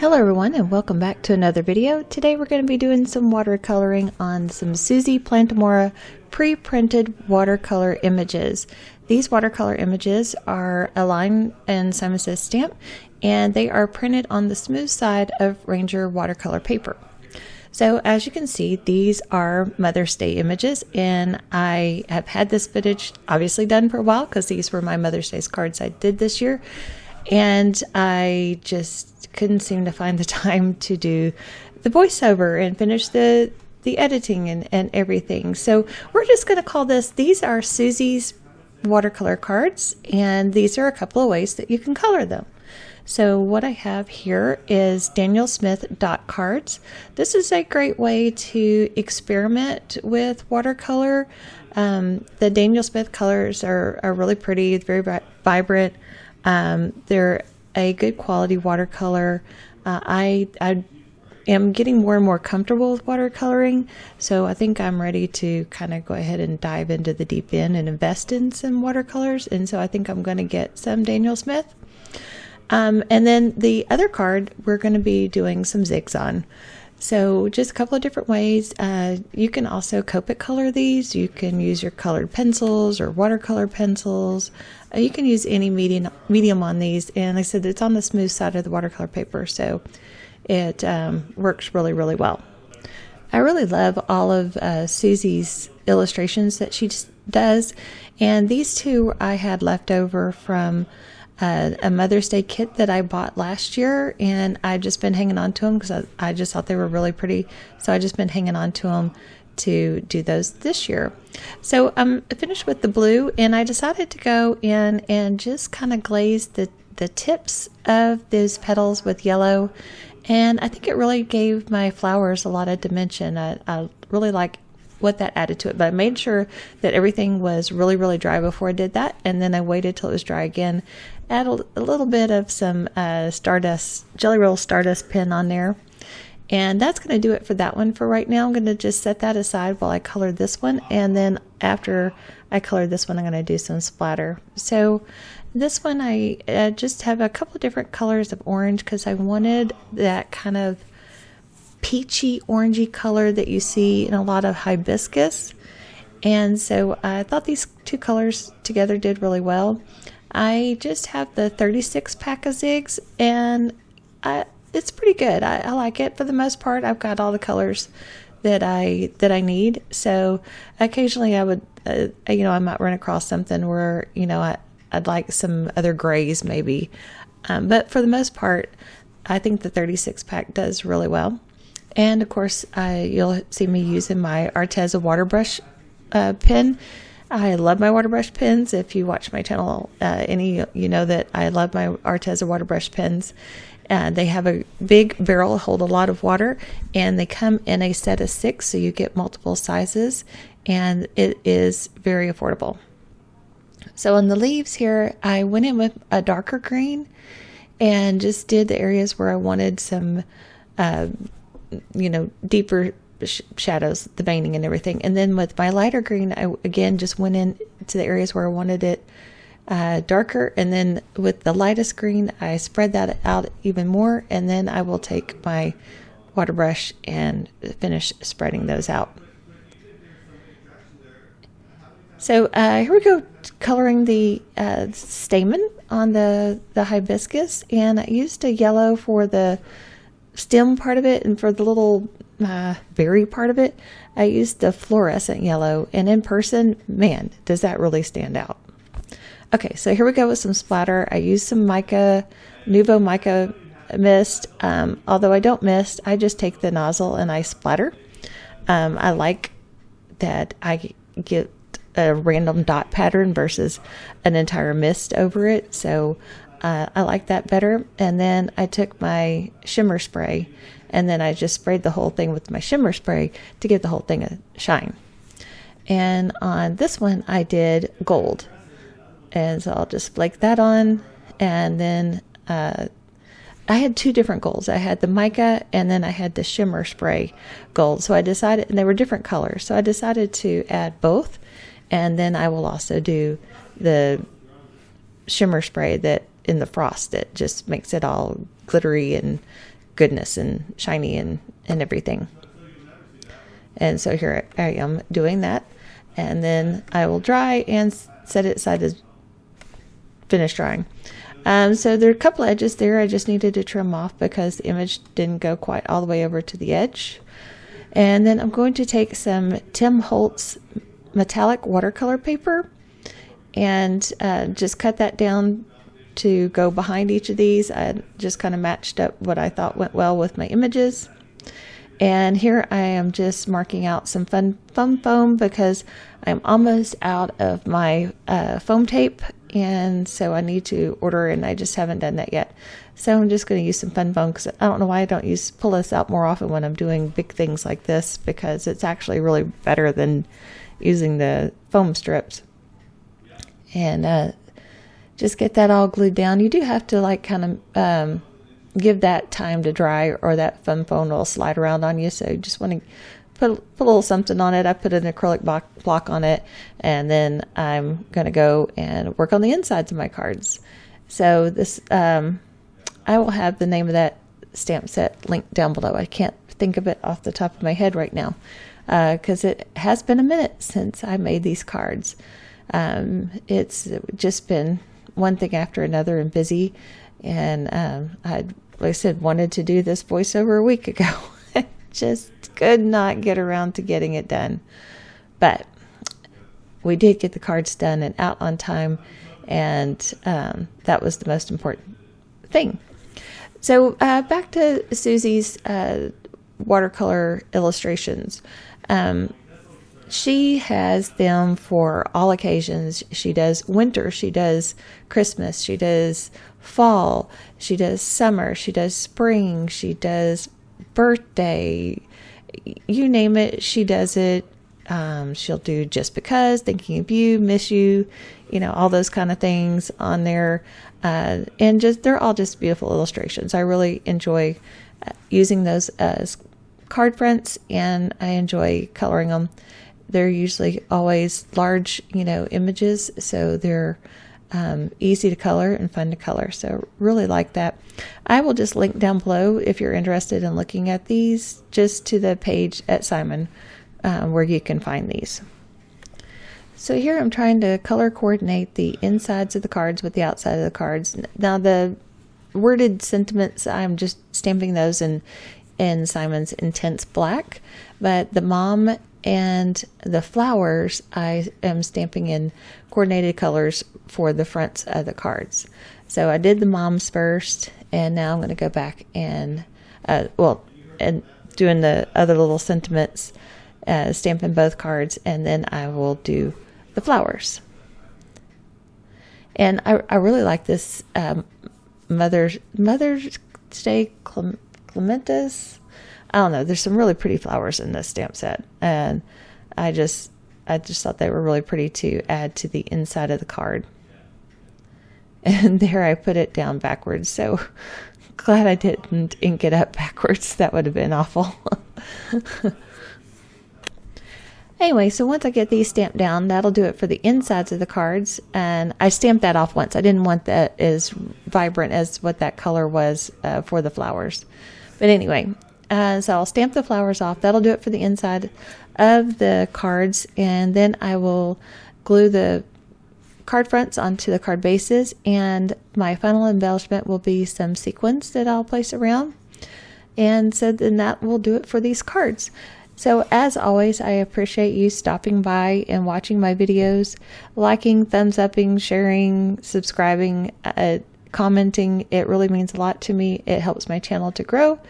Hello everyone and welcome back to another video. Today we're going to be doing some watercoloring on some Suzy Plantamura pre-printed watercolor images. These watercolor images are a line and Simon Says stamp, and they are printed on the smooth side of Ranger watercolor paper. So as you can see, these are Mother's Day images, and I have had this footage obviously done for a while because these were my Mother's Day cards I did this year, and I just couldn't seem to find the time to do the voiceover and finish the editing and everything. So we're just going to call these are Suzy's watercolor cards, and these are a couple of ways that you can color them. So what I have here is Daniel Smith dot cards. This is a great way to experiment with watercolor. The Daniel Smith colors are really pretty, very vibrant. They're a good quality watercolor. I am getting more and more comfortable with watercoloring, so I think I'm ready to kind of go ahead and dive into the deep end and invest in some watercolors, and so I think I'm going to get some Daniel Smith. And then the other card we're going to be doing some zigs on. So just a couple of different ways. You can also Copic color these. You can use your colored pencils or watercolor pencils. You can use any medium on these, and like I said, it's on the smooth side of the watercolor paper, so it works really, really well. I really love all of Suzy's illustrations that she does, and these two I had left over from a Mother's Day kit that I bought last year, and I've just been hanging on to them because I just thought they were really pretty, so I've just been hanging on to them to do those this year. So I'm finished with the blue, and I decided to go in and just kind of glaze the tips of those petals with yellow, and I think it really gave my flowers a lot of dimension. I really like what that added to it, but I made sure that everything was really, really dry before I did that, and then I waited till it was dry again. Add a little bit of some stardust, Jelly Roll Stardust pen on there. And that's going to do it for that one for right now. I'm going to just set that aside while I color this one, and then after I color this one, I'm going to do some splatter. So this one I just have a couple of different colors of orange because I wanted that kind of peachy orangey color that you see in a lot of hibiscus, and so I thought these two colors together did really well. I just have the 36 pack of zigs, and it's pretty good. I like it for the most part. I've got all the colors that I need. So occasionally I would, I might run across something where I'd like some other grays maybe, but for the most part, I think the 36 pack does really well. And of course, you'll see me using my Arteza water brush pen. I love my water brush pens. If you watch my channel, you know that I love my Arteza water brush pens. They have a big barrel, hold a lot of water, and they come in a set of 6, so you get multiple sizes, and it is very affordable. So on the leaves here, I went in with a darker green and just did the areas where I wanted some, deeper shadows, the veining and everything. And then with my lighter green, I again just went in to the areas where I wanted it darker, and then with the lightest green I spread that out even more, and then I will take my water brush and finish spreading those out. So here we go, coloring the stamen on the hibiscus, and I used a yellow for the stem part of it, and for the little berry part of it I used the fluorescent yellow, and in person, man, does that really stand out. Okay, so here we go with some splatter. I used some Nuvo mica mist. Although I don't mist, I just take the nozzle and I splatter. I like that I get a random dot pattern versus an entire mist over it, so I like that better. And then I took my shimmer spray, and then I just sprayed the whole thing with my shimmer spray to give the whole thing a shine. And on this one I did gold, and so I'll just flake that on. And then I had two different golds. I had the mica, and then I had the shimmer spray gold. So I decided, and they were different colors, so I decided to add both. And then I will also do the shimmer spray that in the frost that just makes it all glittery and goodness and shiny and everything. And so here I am doing that. And then I will dry and set it aside to finish drying. So there are a couple edges there I just needed to trim off because the image didn't go quite all the way over to the edge. And then I'm going to take some Tim Holtz metallic watercolor paper and just cut that down to go behind each of these. I just kind of matched up what I thought went well with my images. And here I am just marking out some fun foam because I'm almost out of my foam tape, and so I need to order, and I just haven't done that yet. So I'm just going to use some fun foam because I don't know why I don't pull this out more often when I'm doing big things like this, because it's actually really better than using the foam strips. And just get that all glued down. You do have to like kind of give that time to dry, or that fun foam will slide around on you. So you just want to put a little something on it. I put an acrylic block on it, and then I'm going to go and work on the insides of my cards. So this, I will have the name of that stamp set linked down below. I can't think of it off the top of my head right now because it has been a minute since I made these cards. It's just been one thing after another and busy. And like I said, wanted to do this voiceover a week ago. Just could not get around to getting it done. But we did get the cards done and out on time, and that was the most important thing. So back to Suzy's watercolor illustrations. She has them for all occasions. She does winter, she does Christmas, she does fall, she does summer, she does spring, she does birthday, you name it, she does it. She'll do just because, thinking of you, miss you, all those kind of things on there. And just they're all just beautiful illustrations. I really enjoy using those as card fronts, and I enjoy coloring them. They're usually always large, images, so they're easy to color and fun to color. So really like that. I will just link down below if you're interested in looking at these, just to the page at Simon where you can find these. So here I'm trying to color coordinate the insides of the cards with the outside of the cards. Now the worded sentiments, I'm just stamping those in Simon's Intense Black, but the mom and the flowers I am stamping in coordinated colors for the fronts of the cards. So I did the moms first, and now I'm going to go back and and doing the other little sentiments, stamping both cards, and then I will do the flowers. And I really like this Mother's Day Clematis. I don't know. There's some really pretty flowers in this stamp set, and I just thought they were really pretty to add to the inside of the card. And there I put it down backwards. So glad I didn't ink it up backwards. That would have been awful. Anyway, so once I get these stamped down, that'll do it for the insides of the cards. And I stamped that off once. I didn't want that as vibrant as what that color was for the flowers. But anyway, so I'll stamp the flowers off. That'll do it for the inside of the cards. And then I will glue the card fronts onto the card bases. And my final embellishment will be some sequins that I'll place around. And so then that will do it for these cards. So as always, I appreciate you stopping by and watching my videos, liking, thumbs upping, sharing, subscribing, commenting. It really means a lot to me. It helps my channel to grow.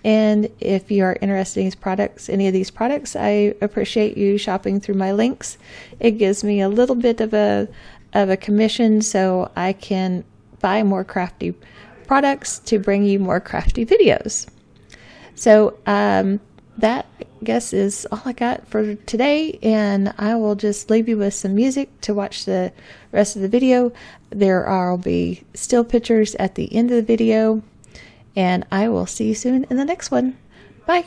And if you are interested in these products, any of these products, I appreciate you shopping through my links. It gives me a little bit of a commission so I can buy more crafty products to bring you more crafty videos. So that, I guess, is all I got for today, and I will just leave you with some music to watch the rest of the video. There will be still pictures at the end of the video, and I will see you soon in the next one. Bye.